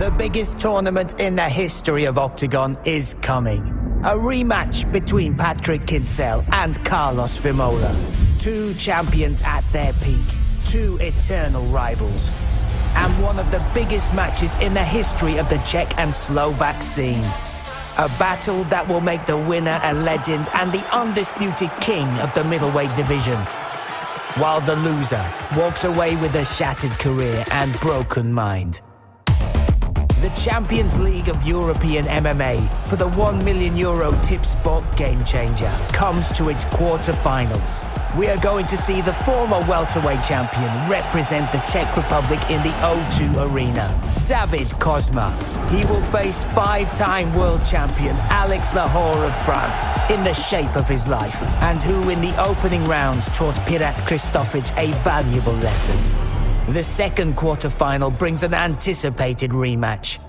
The biggest tournament in the history of Oktagon is coming. A rematch between Patrick Kinsella and Carlos Vimola. Two champions at their peak. Two eternal rivals. And one of the biggest matches in the history of the Czech and Slovak scene. A battle that will make the winner a legend and the undisputed king of the middleweight division. While the loser walks away with a shattered career and broken mind. The Champions League of European MMA for the €1 million tip sport game changer comes to its quarter-finals. We are going to see the former welterweight champion represent the Czech Republic in the O2 Arena, David Kozma. He will face five-time world champion Alex Lahore of France in the shape of his life, and who in the opening rounds taught Pirat Kristofic a valuable lesson. The second quarter-final brings an anticipated rematch.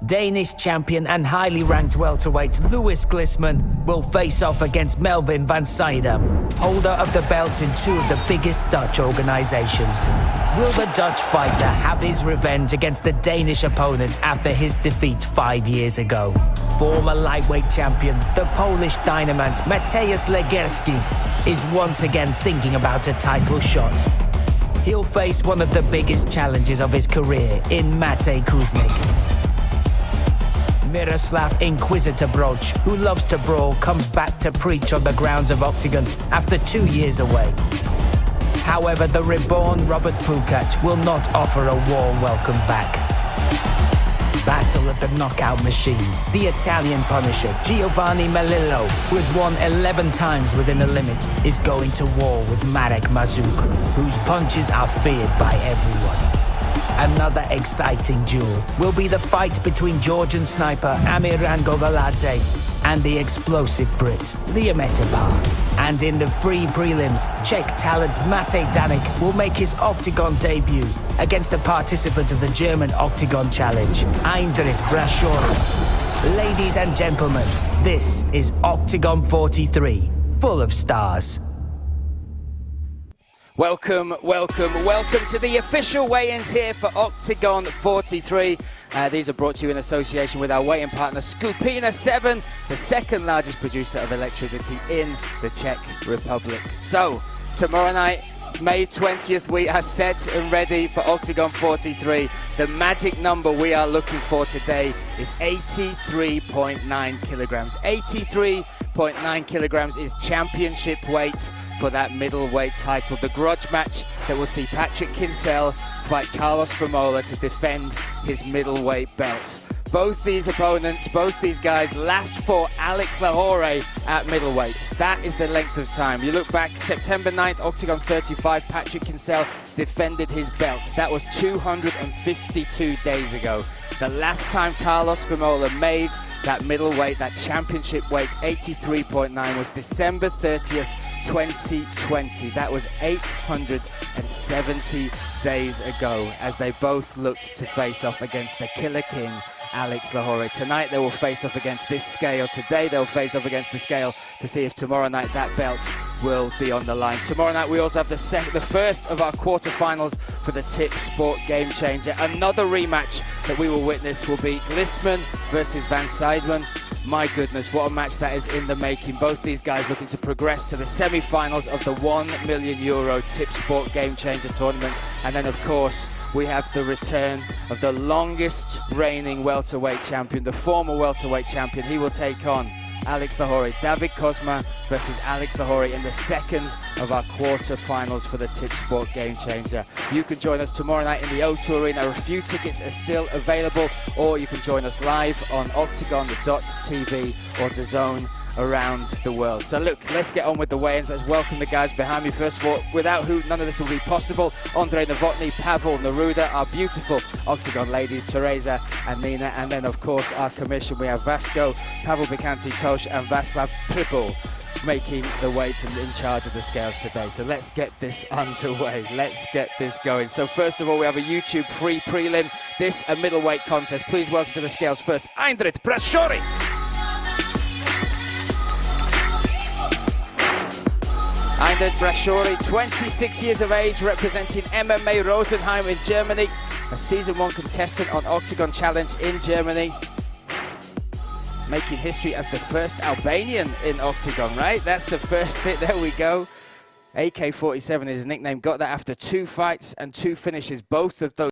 Danish champion and highly ranked welterweight Louis Glisman will face off against Melvin van Seidem, holder of the belts in two of the biggest Dutch organizations. Will the Dutch fighter have his revenge against the Danish opponent after his defeat 5 years ago? Former lightweight champion, the Polish dynamite Mateusz Legerski, is once again thinking about a title shot. He'll face one of the biggest challenges of his career in Mate Kuznik. Miroslav Inquisitor Broch, who loves to brawl, comes back to preach on the grounds of Oktagon after 2 years away. However, the reborn Robert Pukat will not offer a warm welcome back. Battle of the knockout machines, the Italian Punisher Giovanni Melillo, who has won 11 times within the limit, is going to war with Marek Mazuk, whose punches are feared by everyone. Another exciting duel will be the fight between Georgian sniper Amiran Gogaladze and the explosive Brit Liam Etepar. And in the free prelims, Czech talent Mate Danik will make his Oktagon debut against a participant of the German Oktagon Challenge, Eindrit Brashori. Ladies and gentlemen, this is Oktagon 43, full of stars. Welcome to the official weigh-ins here for Oktagon 43. These are brought to you in association with our weighing partner Skupina 7, the second largest producer of electricity in the Czech Republic. So, tomorrow night, May 20th, we are set and ready for Oktagon 43. The magic number we are looking for today is 83.9 kilograms. 83.9 kilograms is championship weight for that middleweight title. The grudge match that will see Patrick Kinsella fight Carlos Vimola to defend his middleweight belt. Both these opponents, both these guys last fought Alex Lahore at middleweight. That is the length of time. You look back, September 9th, Oktagon 35, Patrick Kinsella defended his belt. That was 252 days ago. The last time Carlos Vimola made that middleweight, that championship weight, 83.9, was December 30th, 2020. That was 870 days ago as they both looked to face off against the Killer King, Alex Lahore. Tonight they will face off against this scale. Today they'll face off against the scale to see if tomorrow night that belt will be on the line. Tomorrow night we also have the first of our quarterfinals for the Tip Sport Game Changer. Another rematch that we will witness will be Glisman versus Van Seidem. My goodness, what a match that is in the making. Both these guys looking to progress to the semi-finals of the €1 million Tip Sport Game Changer tournament. And then, of course, we have the return of the longest reigning welterweight champion, the former welterweight champion. He will take on Alex Lahore. David Kozma versus Alex Lahore in the second of our quarter-finals for the Tip Sport Game Changer. You can join us tomorrow night in the O2 Arena. A few tickets are still available, or you can join us live on Oktagon.tv or DAZN around the world. So look, let's get on with the weigh-ins. Let's welcome the guys behind me. First of all, without who none of this will be possible, Andrei Novotny, Pavel Neruda, our beautiful Oktagon ladies, Teresa and Nina, and then of course our commission, we have Vasco, Pavel Bikanti-Tosh and Vaslav Pripul making the weight and in charge of the scales today. So let's get this underway. Let's get this going. So first of all, we have a YouTube free prelim. This a middleweight contest. Please welcome to the scales first, Eindrit Brashori. Eindrit Brashori, 26 years of age, representing MMA Rosenheim in Germany. a Season 1 contestant on Oktagon Challenge in Germany. Making history as the first Albanian in Oktagon, right? That's the first hit, there we go. AK-47 is his nickname, got that after 2 fights and 2 finishes, both of those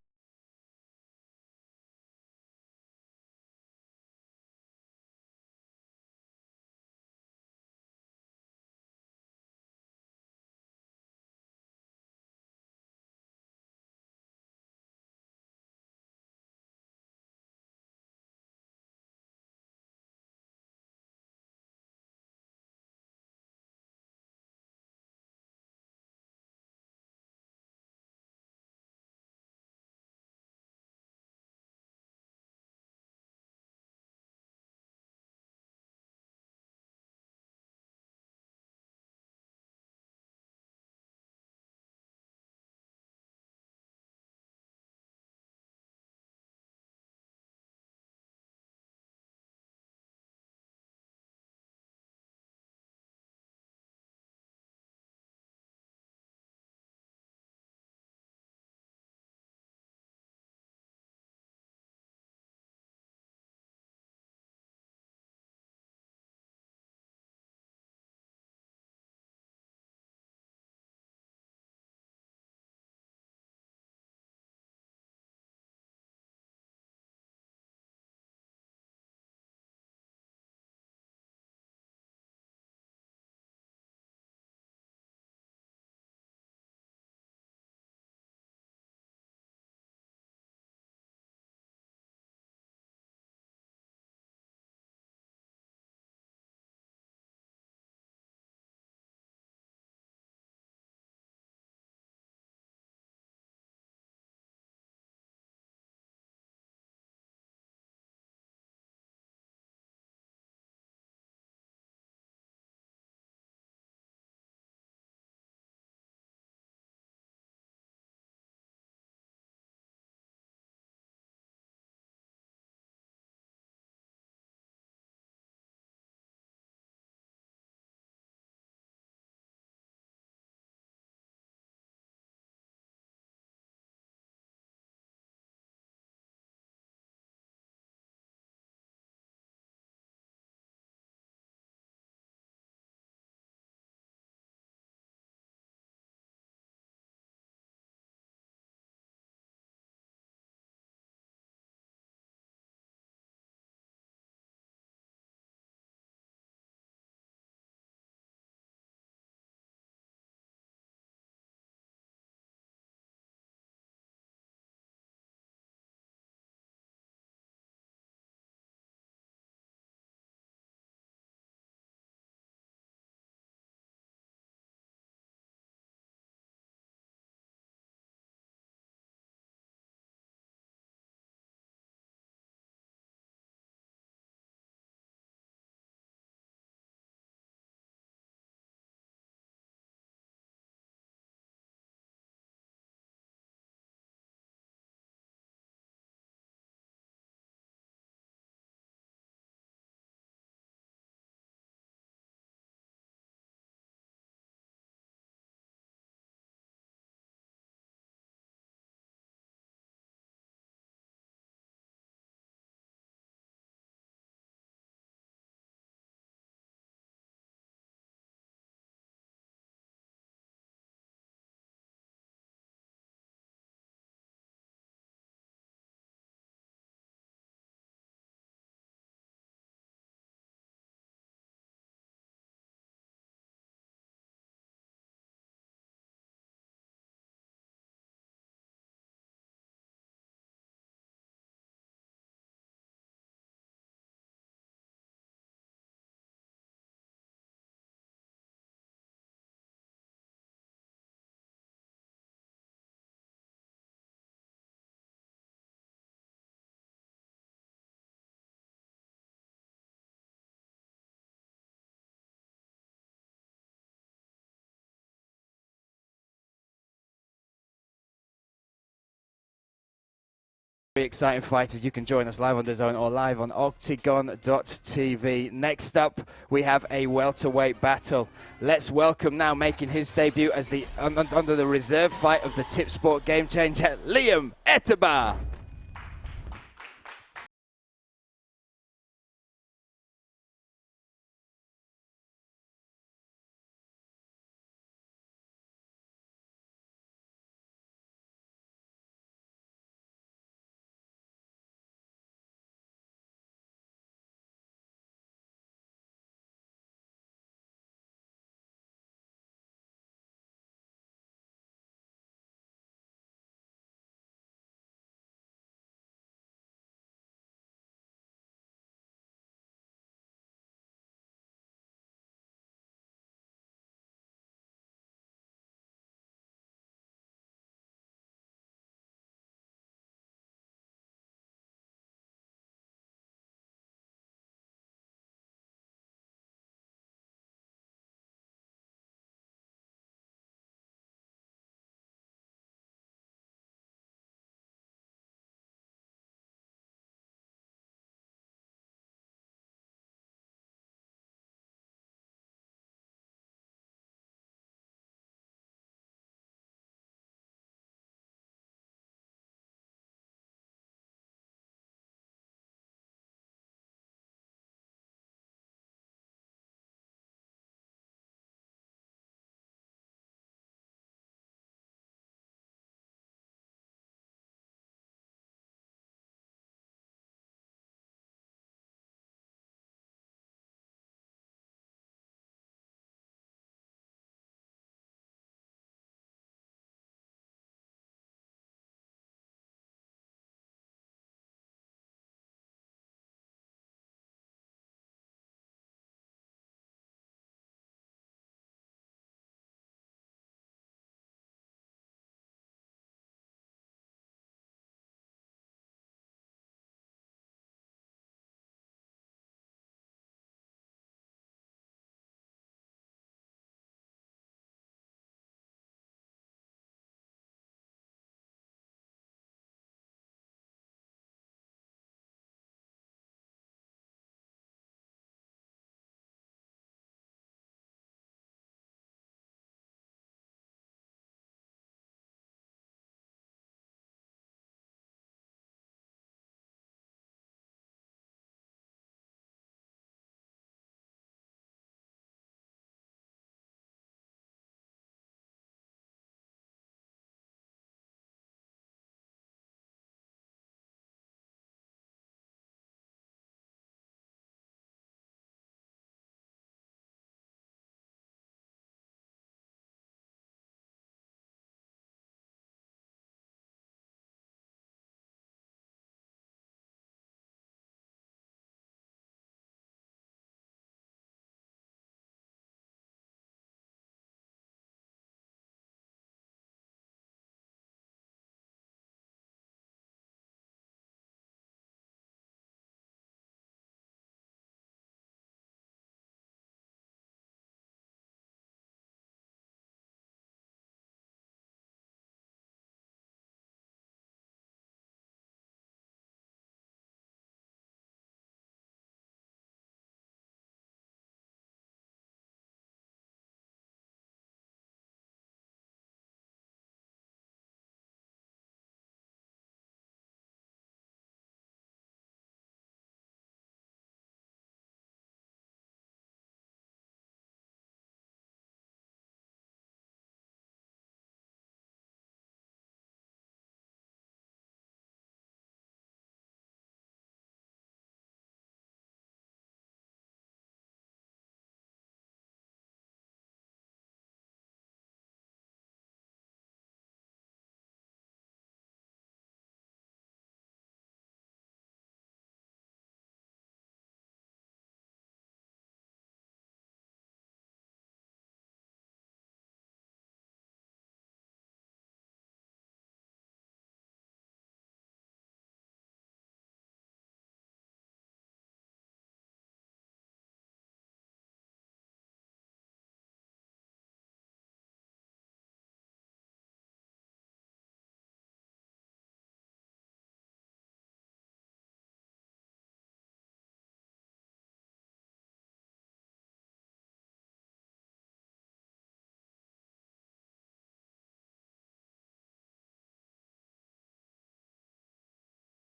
exciting fighters. You can join us live on DAZN or live on Oktagon.tv. Next up, we have a welterweight battle. Let's welcome now, making his debut as the under the reserve fight of the Tip Sport Game Changer, Liam Etaba.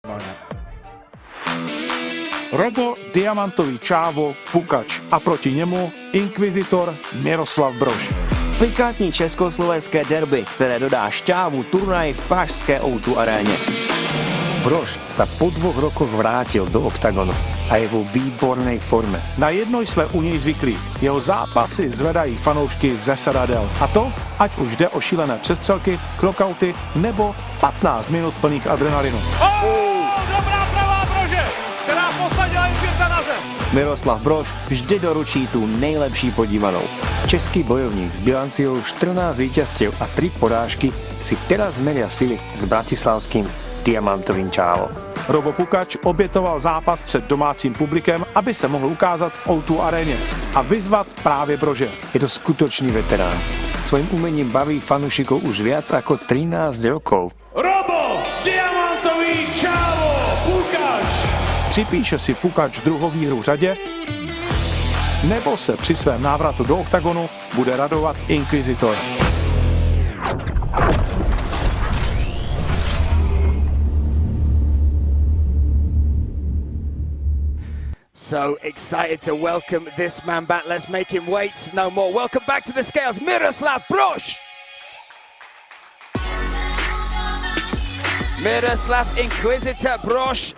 tomorrow night. Robo, diamantový čávo, pukač a proti němu inkvizitor Miroslav Brož. Pikantní československé derby, které dodá šťávu turnaj v pražské O2 aréně. Brož sa po 2 rokoch vrátil do Oktagonu a je vo výbornej forme. Na jedno jsme u něj zvyklí. Jeho zápasy zvedají fanoušky ze sedadel. A to, ať už jde o šílené přestřelky, knockouty nebo 15 minut plných adrenalinu. Dobrá pravá Brože, která posadila Inkvirta na zem. Miroslav Brož vždy doručí tu nejlepší podívanou. Český bojovník s bilanciou 14 víťazstiev a 3 porážky si teraz meria sily s bratislavským diamantovým čávom. Robo Pukač obětoval zápas před domácím publikem, aby se mohl ukázat v O2 aréně a vyzvat právě Brože. Je to skutočný veterán. Svojím umením baví fanúšikov už viac ako 13 rokov. Robo, diamantový čávo, Pukač. Připíše si Pukač druhou výhru v řadě, nebo se při svém návratu do Oktagonu bude radovat inkvizitor. So excited to welcome this man back. Let's make him wait no more. Welcome back to the scales, Miroslav Brož. Miroslav Inquisitor Brož,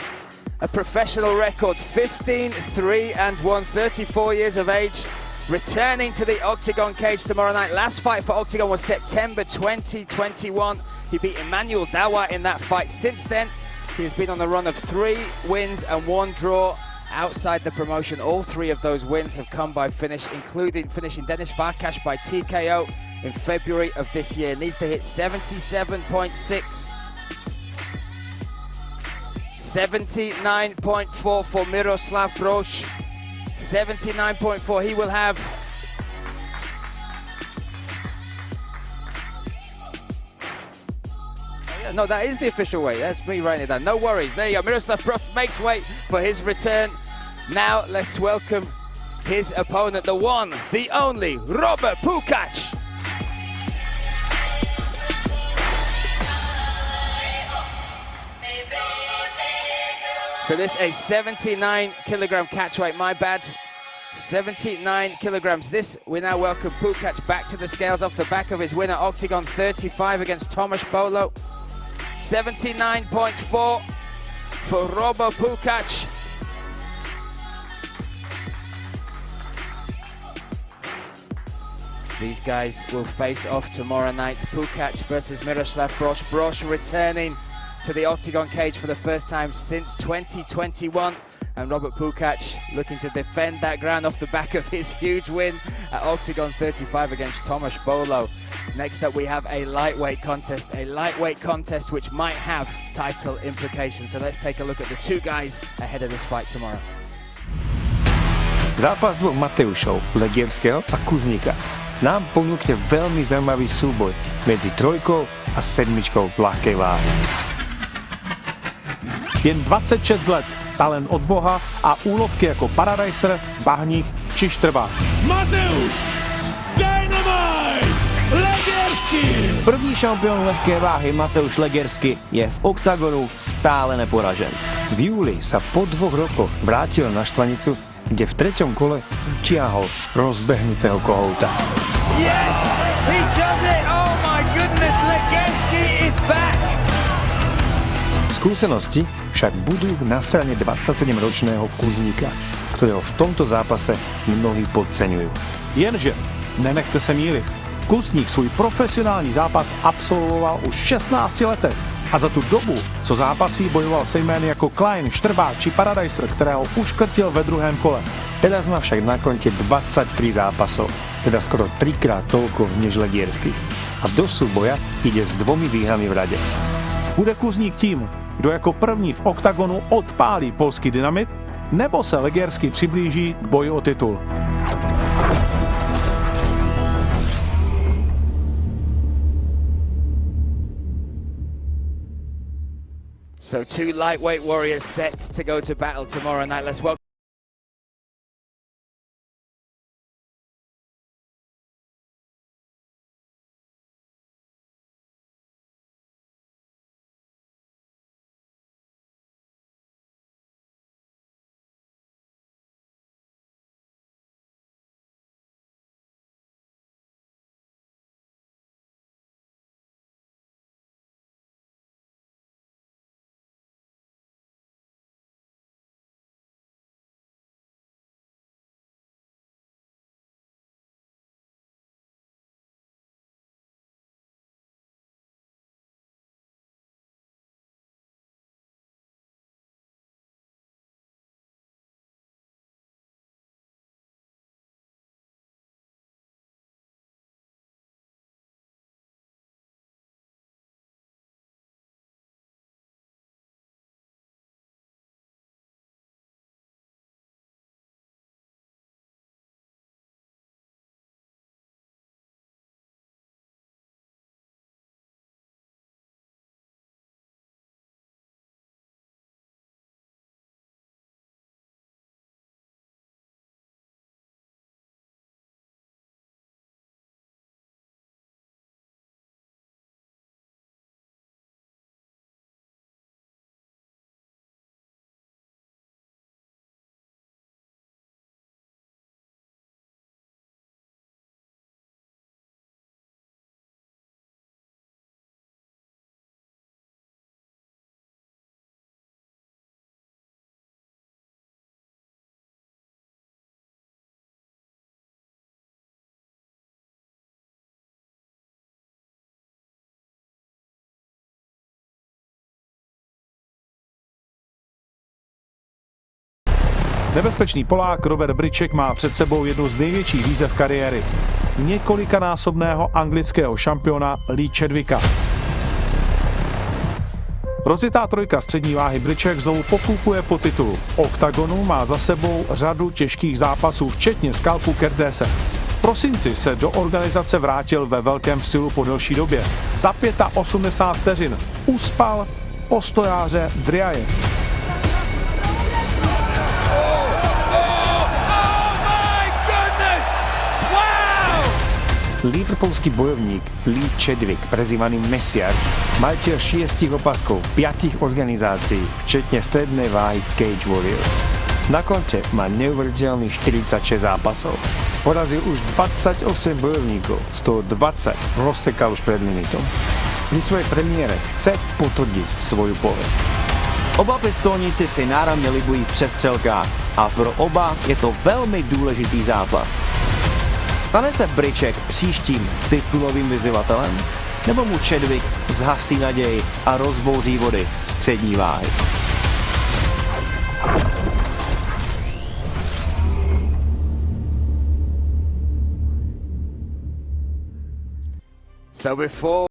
a professional record, 15-3-1, 34 years of age, returning to the Oktagon cage tomorrow night. Last fight for Oktagon was September 2021. He beat Emmanuel Dawa in that fight. Since then, he has been on the run of 3 wins and 1 draw. Outside the promotion, all 3 of those wins have come by finish, including finishing Denis Farkas by TKO in February of this year. Needs to hit 77.6. 79.4 for Miroslav Brož. 79.4 he will have. No, that is the official weight. That's me writing it down. No worries. There you go. Miroslav Brož makes weight for his return. Now let's welcome his opponent, the one, the only, Robo Pukač. So this a 79 kilogram catch weight, my bad. 79 kilograms. This, we now welcome Pukač back to the scales off the back of his win at Oktagon 35 against Tomasz Bolo. 79.4 for Robo Pukač. These guys will face off tomorrow night. Pukač versus Miroslav Brož. Brož returning to the Oktagon cage for the first time since 2021. And Robert Pukač looking to defend that ground off the back of his huge win at Oktagon 35 against Tomasz Bolo. Next up we have a lightweight contest which might have title implications. So let's take a look at the 2 guys ahead of this fight tomorrow. Zápas 2 Mateušov, Legierského a Kuzníka, nám ponúkne veľmi zaujímavý súboj medzi 3 a 7 ľahkej váhy. Jen 26 let, talent od boha a úlovky jako Paradiser, Bahník či Štrbák. Mateusz Dynamite Legierski. První šampión ľahké váhy Mateusz Legierski je v Oktagonu stále neporažen. V júli sa po 2 rokoch vrátil na štvanicu, kde v 3. kole utiahol rozbehnutého kohouta. Yes, he does it! Oh my goodness, Legierski is back! Skúsenosti však budú na strane 27-ročného Kuzníka, ktorého v tomto zápase mnohí podceňujú. Jenže, nenechte se mýlit, Kuzník svůj profesionální zápas absolvoval už v 16 letech a za tu dobu, co zápasí, bojoval se jmény jako Klein, Štrbák či Paradiser, kterého uškrtil ve 2. kole. Teraz má však na konte 23 zápasov, teda skoro 3-krát toľko než Legierski. A do súboja ide s 2 výhrami v rade. Bude Kuzník tím, kdo jako první v Oktagonu odpálí polský dynamit, nebo se Legierski přiblíží k boji o titul? So 2 lightweight warriors set to go to battle tomorrow night. Let's welcome Nebezpečný Polák Robert Bryček má před sebou jednu z největších výzev kariéry. Několikanásobného anglického šampiona Lee Chadwicka. Rozjetá trojka střední váhy Bryček znovu pofukuje po titulu. Oktagonu má za sebou řadu těžkých zápasů, včetně skalpu Curtise. V prosinci se do organizace vrátil ve velkém stylu po delší době. Za 85 vteřin uspal postojáře Driaje. Liverpoolský bojovník Lee Chadwick, prezývaný Messier, majiteľ 6 opaskov, 5 organizácií, včetne strednej váhy Cage Warriors. Na konte má neuveriteľných 46 zápasov. Porazil už 28 bojovníkov, z toho 20 roztekal už pred limitom. Pri svojej premiére chce potvrdiť svoju povesť. Oba pistolníci si náramne libují v přestřelkách a pro oba je to velmi důležitý zápas. Stane se Bryček příštím titulovým vyzývatelem? Nebo mu Chadwick zhasí naději a rozbouří vody střední váhy? So before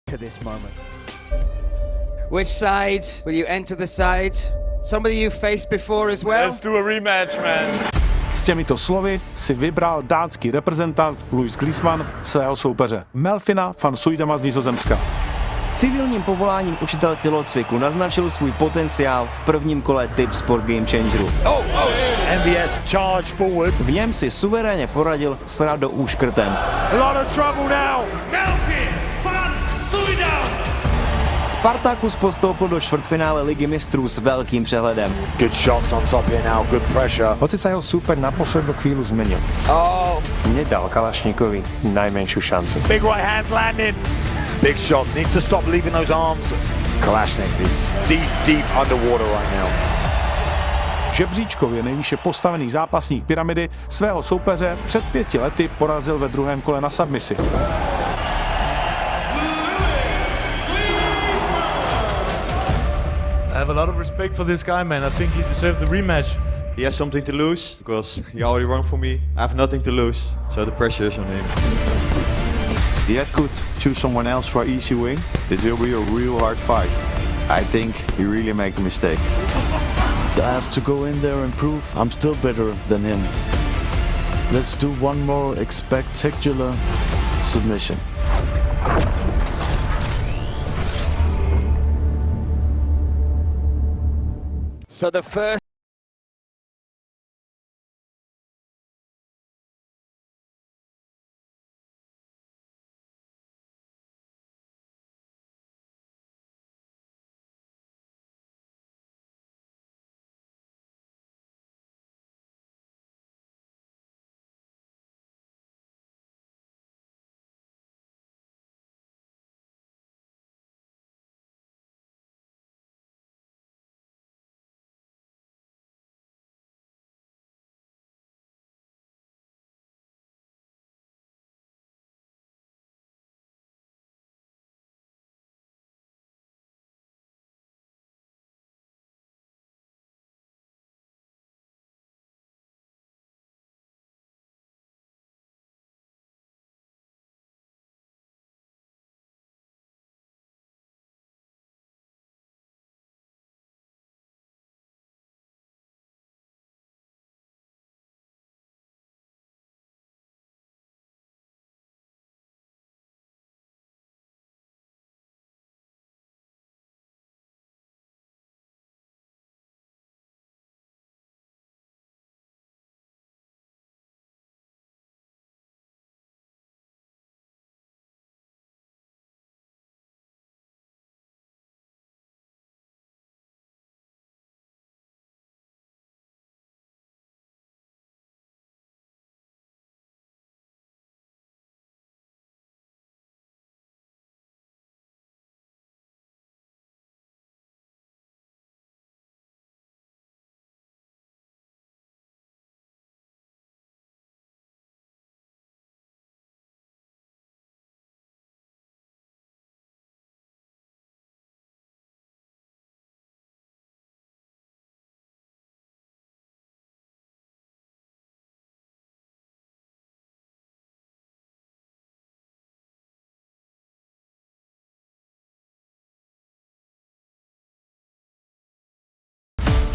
to this moment. Which side will you enter the side? Somebody you faced before as well? Let's do a rematch, man. S těmito slovy si vybral dánský reprezentant Louis Griezmann svého soupeře Melvina van Suydama z Nizozemska. Civilním povoláním učitel tělocviku naznačil svůj potenciál v prvním kole Tip Sport Game Changeru. MVS charge forward. V něm si suverénně poradil s Radou Úškrtem. A lot of trouble now. Melvin van Suydam. Spartakus postoupil do čtvrtfinále Ligy mistrů s velkým přehledem. Good shots on top here now, good pressure. Hoci sa jeho súper na poslednú chvíľu zmenil. Nedal Kalašníkovi najmenšiu šancu. Big right hands landing. Big shots, needs to stop leaving those arms. Kalashnik is deep underwater right now. Žebříčkově nejvýše postavený zápasník pyramidy svého soupeře před 5 lety porazil ve druhém kole na submisi. I have a lot of respect for this guy, man. I think he deserved the rematch. He has something to lose because he already won for me. I have nothing to lose, so the pressure is on him. The head could choose someone else for easy win. It will be a real hard fight. I think he really make a mistake. I have to go in there and prove I'm still better than him. Let's do one more spectacular submission. So the first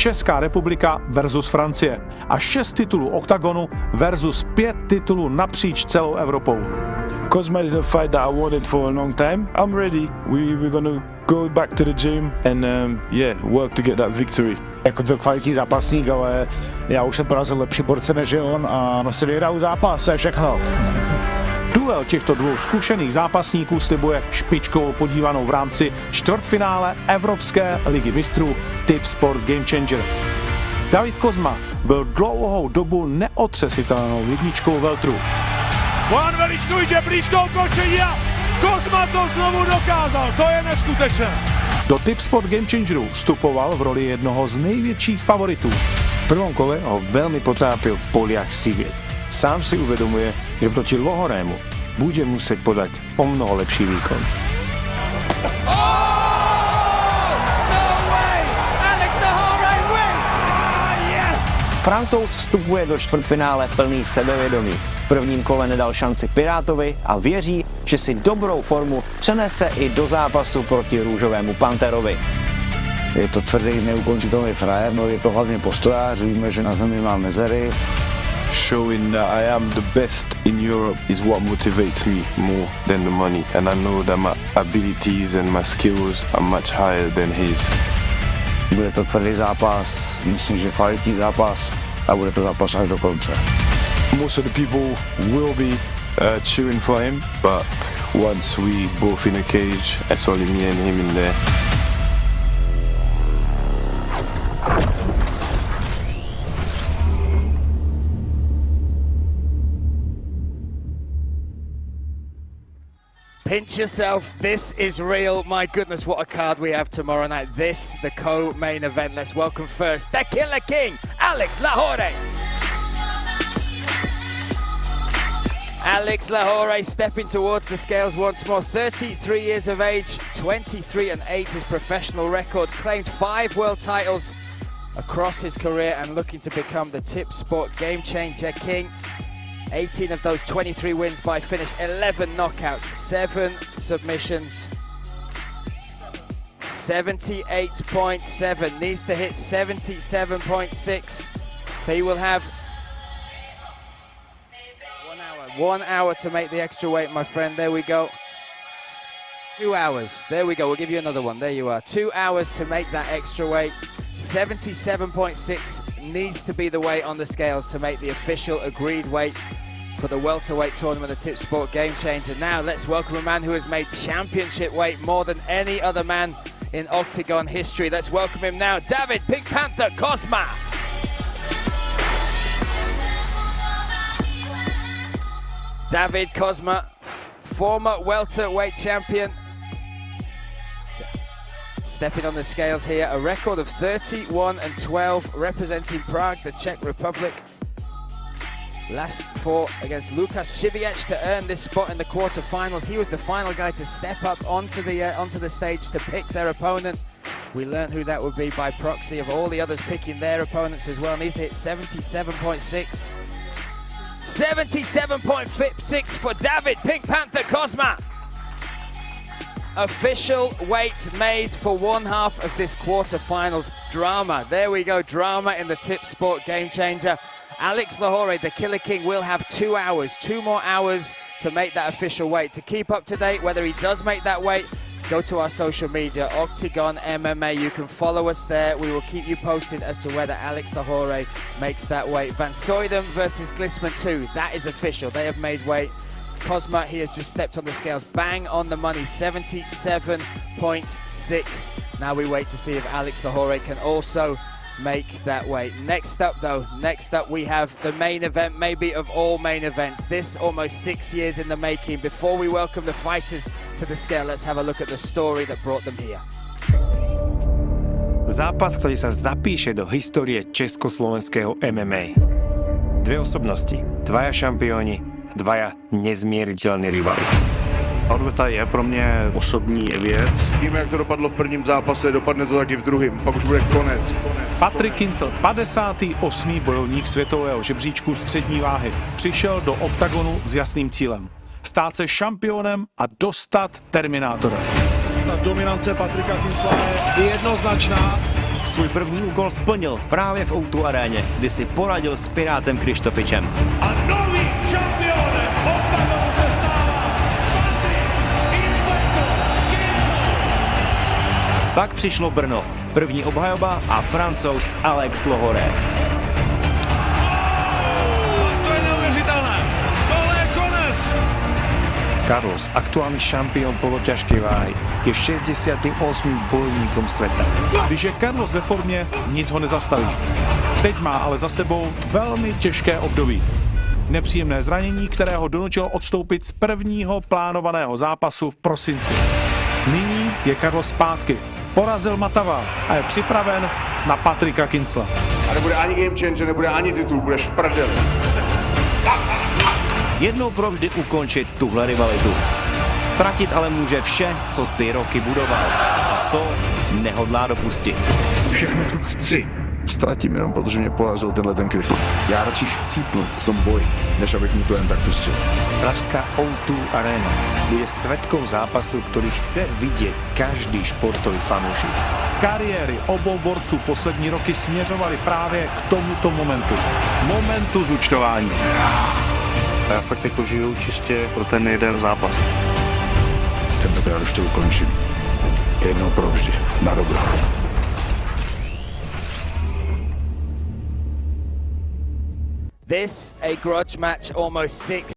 Česká republika versus Francie a 6 titulů Oktagonu versus 5 titulů napříč celou Evropou. Cosma is a fight that I wanted for a long time. I'm ready. We're gonna go back to the gym and work to get that victory. Jako to kvalitní zápasník, ale já už jsem porazil lepší borce než on a si vyhraju zápas, to je všechno. Duel těchto dvou zkušených zápasníků slibuje špičkovou podívanou v rámci čtvrtfinále Evropské ligy mistrů Tip Sport Game Changer. David Kozma byl dlouhou dobu neotřesitelnou jedničkou veltru. Juan Veličkovič je blízko ukončení a Kozma to znovu dokázal, to je neskutečné. Do Tip Sport Game Changeru vstupoval v roli jednoho z největších favoritů. V prvom kole ho veľmi potrápil Poliak Siviec. Sám si uvedomuje, že proti Lohorému bude musieť podať o mnoho lepší výkon. Francouz vstupuje do čtvrtfinále plný sebevědomí. V prvním kole nedal šanci Pirátovi a věří, že si dobrou formu přenese i do zápasu proti růžovému Panterovi. Je to tvrdý, neukončitelný frajer, no je to hlavně postojář, víme, že na zemi má mezery. Showing that I am the best in Europe is what motivates me more than the money, and I know that my abilities and my skills are much higher than his. Bude to tvrdý zápas, myslím, že kvalitní zápas a bude to zápas až do konce. Most of the people will be cheering for him, but once we both in a cage, it's only me and him in there. Pinch yourself, this is real. My goodness, what a card we have tomorrow night. This, the co-main event. Let's welcome first the Killer King, Alex Lahore. Alex Lahore stepping towards the scales once more. 33 years of age, 23-8 his professional record. Claimed 5 world titles across his career and looking to become the Tip Sport Game Changer King. 18 of those 23 wins by finish, 11 knockouts, 7 submissions. 78.7, needs to hit 77.6. So he will have 1 hour to make the extra weight, my friend. There we go. 2 hours. There we go. We'll give you another one. There you are. 2 hours to make that extra weight. 77.6 needs to be the weight on the scales to make the official agreed weight for the welterweight tournament, the Tip Sport Game Changer. Now let's welcome a man who has made championship weight more than any other man in Oktagon history. Let's welcome him now, David Pink Panther Kozma. David Kozma, former welterweight champion. Stepping on the scales here, a record of 31-12, representing Prague, the Czech Republic. Last fought against Lukas Siviec to earn this spot in the quarterfinals. He was the final guy to step up onto the stage to pick their opponent. We learned who that would be by proxy of all the others picking their opponents as well. Needs to hit 77.6. 77.6 for David Pink Panther Kozma. Official weight made for one half of this quarterfinals drama. There we go, drama in the Tip Sport Game Changer. Alex Lahore, the Killer King, will have 2 hours, 2 more hours to make that official weight. To keep up to date, whether he does make that weight, go to our social media, Oktagon MMA. You can follow us there. We will keep you posted as to whether Alex Lahore makes that weight. Van Soydem versus Glisman 2, that is official. They have made weight. Kozma, he has just stepped on the scales, bang on the money, 77.6. Now we wait to see if Alex Lahore can also make that weight. Next up we have the main event, maybe of all main events. This almost 6 years in the making. Before we welcome the fighters to the scale, let's have a look at the story that brought them here. Zápas, ktorý sa zapíše do histórie československého MMA. Dve osobnosti, dvaja šampióni, dvaja nezmieriteľní rivali. Odveta je pro mě osobní věc. Víme, jak to dopadlo v prvním zápase, dopadne to taky v druhém, pak už bude konec. Patrick Kincel, 58. bojovník světového žebříčku střední váhy, přišel do Oktagonu s jasným cílem. Stát se šampionem a dostat Terminátora. Ta dominance Patricka Kincela je jednoznačná. Svůj první úkol splnil právě v O2 aréně, kdy si poradil s Pirátem Krištofičem. A nový šampion Oktagonu se stává Pak přišlo Brno, první obhajoba a Francouz Alex Lohoré. To je neuvěřitelné, tohle je konec. Carlos, aktuální šampion poloťažké váhy, je 68. bojovníkom světa. Když je Carlos ve formě, nic ho nezastaví. Teď má ale za sebou velmi těžké období. Nepříjemné zranění, které ho donutilo odstoupit z prvního plánovaného zápasu v prosinci. Nyní je Carlos zpátky. Porazil Matava a je připraven na Patricka Kinsela. A nebude ani game changer, nebude ani titul, budeš v prdeli. Jednou provždy ukončit tuhle rivalitu. Ztratit ale může vše, co ty roky budoval. A to nehodlá dopustit. Všechno, co chci, ztratím jenom protože mě porazil tenhle ten kripl. Já radši chcípnu v tom boji, než abych mu to jen tak pustil. Pražská O2 Arena bude svědkou zápasu, který chce vidět každý sportový fanoušek. Kariéry obou borců poslední roky směřovaly právě k tomuto momentu. Momentu zúčtování. A já fakt jako žiju čistě pro ten jeden zápas. Tentokrát už to ukončím. Jednou provždy. Na dobro. This a grudge match almost 6I'm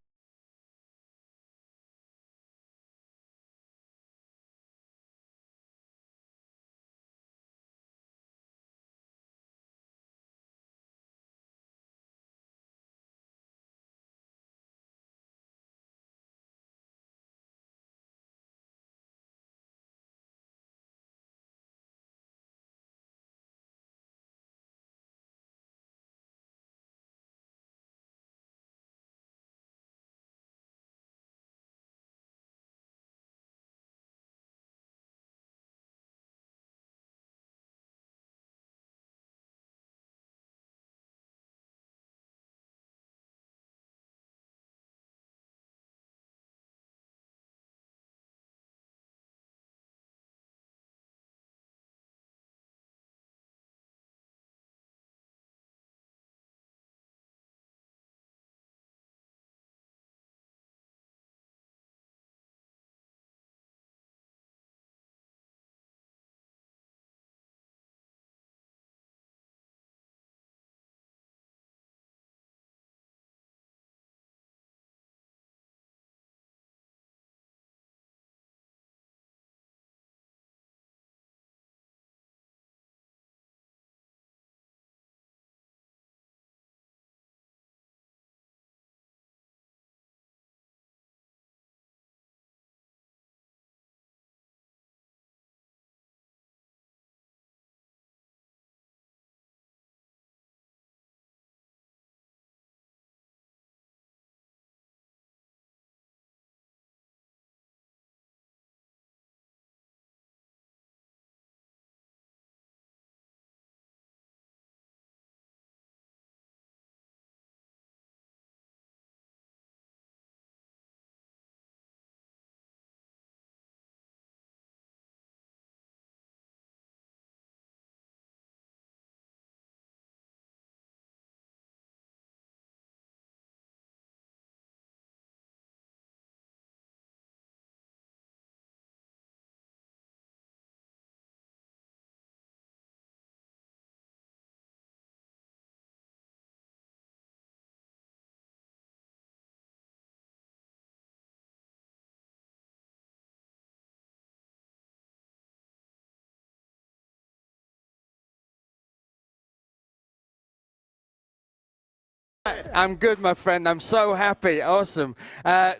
good, my friend. I'm so happy. Awesome.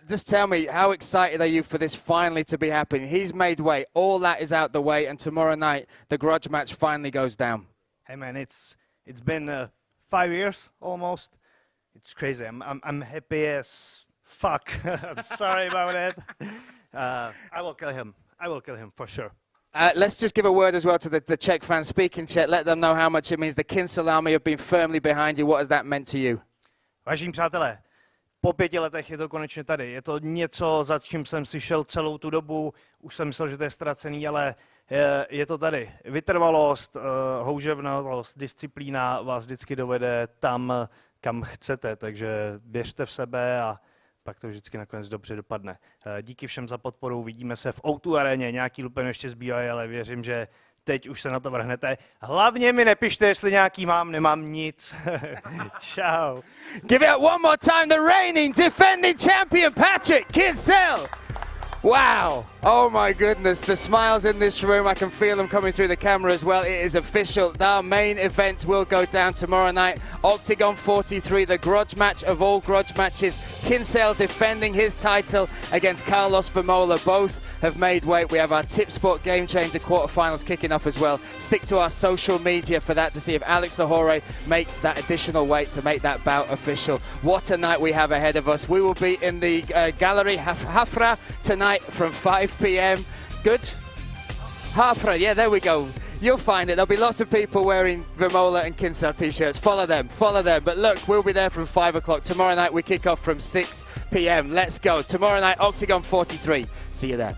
Just tell me, how excited are you for this finally to be happening? He's made way. All that is out the way, and tomorrow night the grudge match finally goes down. Hey man, it's been 5 years almost. It's crazy. I'm happy as fuck. I'm sorry about it. I will kill him. I will kill him for sure. Let's just give a word as well to the Czech fans. Speak in Czech. Let them know how much it means. The Kinsel army have been firmly behind you. What has that meant to you? Vážení přátelé, po 5 letech je to konečně tady. Je to něco, za čím jsem si šel celou tu dobu. Už jsem myslel, že to je ztracený, ale Je to tady. Vytrvalost, houževnatost, disciplína vás vždycky dovede tam, kam chcete, takže věřte v sebe a pak to vždycky nakonec dobře dopadne. Díky všem za podporu, vidíme se v O2 aréně, nějaký lupeny ještě zbývají, ale věřím, že teď už se na to vrhnete. Hlavně mi nepište, jestli nějaký mám, nemám nic. Ciao. Give it one more time, the reigning, defending champion, Patrick Kinsell. Wow. Oh my goodness, the smiles in this room, I can feel them coming through the camera as well. It is official, our main event will go down tomorrow night. Oktagon 43, the grudge match of all grudge matches. Kinsell defending his title against Carlos Vermola. Both have made weight. We have our Tip Sport Game Changer quarterfinals kicking off as well. Stick to our social media for that to see if Alex Lahore makes that additional weight to make that bout official. What a night we have ahead of us. We will be in the Gallery Hafra tonight from 5 p.m. Good? Hafra, yeah, there we go. You'll find it. There'll be lots of people wearing Vermola and Kinsell t-shirts. Follow them, follow them. But look, we'll be there from 5 o'clock. Tomorrow night we kick off from 6 p.m. Let's go. Tomorrow night, Oktagon 43. See you there.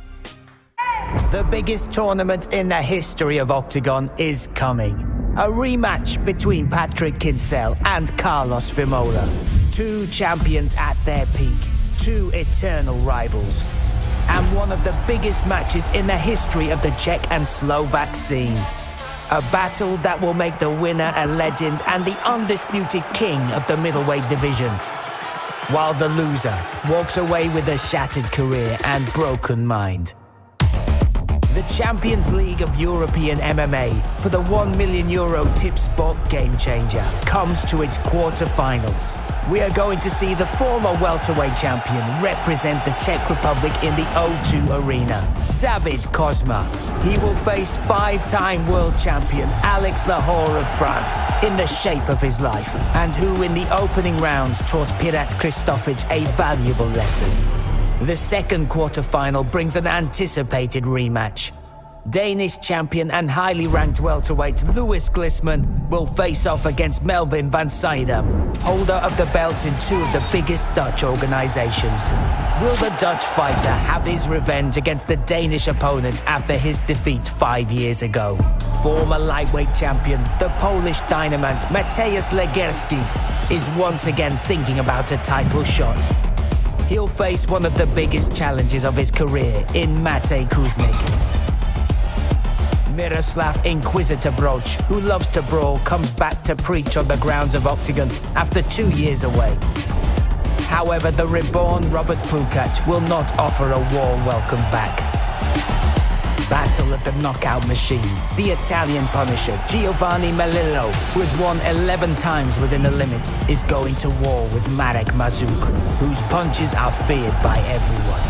The biggest tournament in the history of Oktagon is coming. A rematch between Patrick Kinsell and Carlos Vermola. Two champions at their peak. Two eternal rivals. And one of the biggest matches in the history of the Czech and Slovak scene. A battle that will make the winner a legend and the undisputed king of the middleweight division, while the loser walks away with a shattered career and broken mind. The Champions League of European MMA for the €1 million Tip Sport Game Changer comes to its quarter-finals. We are going to see the former welterweight champion represent the Czech Republic in the O2 Arena, David Kozma. He will face five-time world champion Alex Lahore of France in the shape of his life, and who in the opening rounds taught Pirat Kristofic a valuable lesson. The second quarter-final brings an anticipated rematch. Danish champion and highly ranked welterweight Louis Glissman will face off against Melvin van Seidem, holder of the belts in two of the biggest Dutch organizations. Will the Dutch fighter have his revenge against the Danish opponent after his defeat 5 years ago? Former lightweight champion, the Polish dynamite Mateusz Legerski, is once again thinking about a title shot. He'll face one of the biggest challenges of his career in Matej Kuznik. Miroslav Inquisitor Broch, who loves to brawl, comes back to preach on the grounds of Oktagon after 2 years away. However, the reborn Robert Pukac will not offer a warm welcome back. Battle of the knockout machines, the Italian Punisher Giovanni Melillo, who has won 11 times within the limit, is going to war with Marek Mazuk, whose punches are feared by everyone.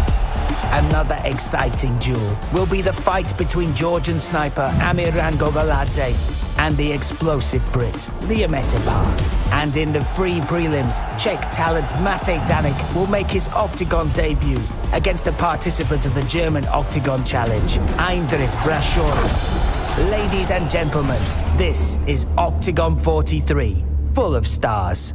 Another exciting duel will be the fight between Georgian sniper Amiran Gogoladze and the explosive Brit Liam Etepar. And in the free prelims, Czech talent Matej Danik will make his Oktagon debut against a participant of the German Oktagon Challenge, Eindrit Brashori. Ladies and gentlemen, this is Oktagon 43, full of stars.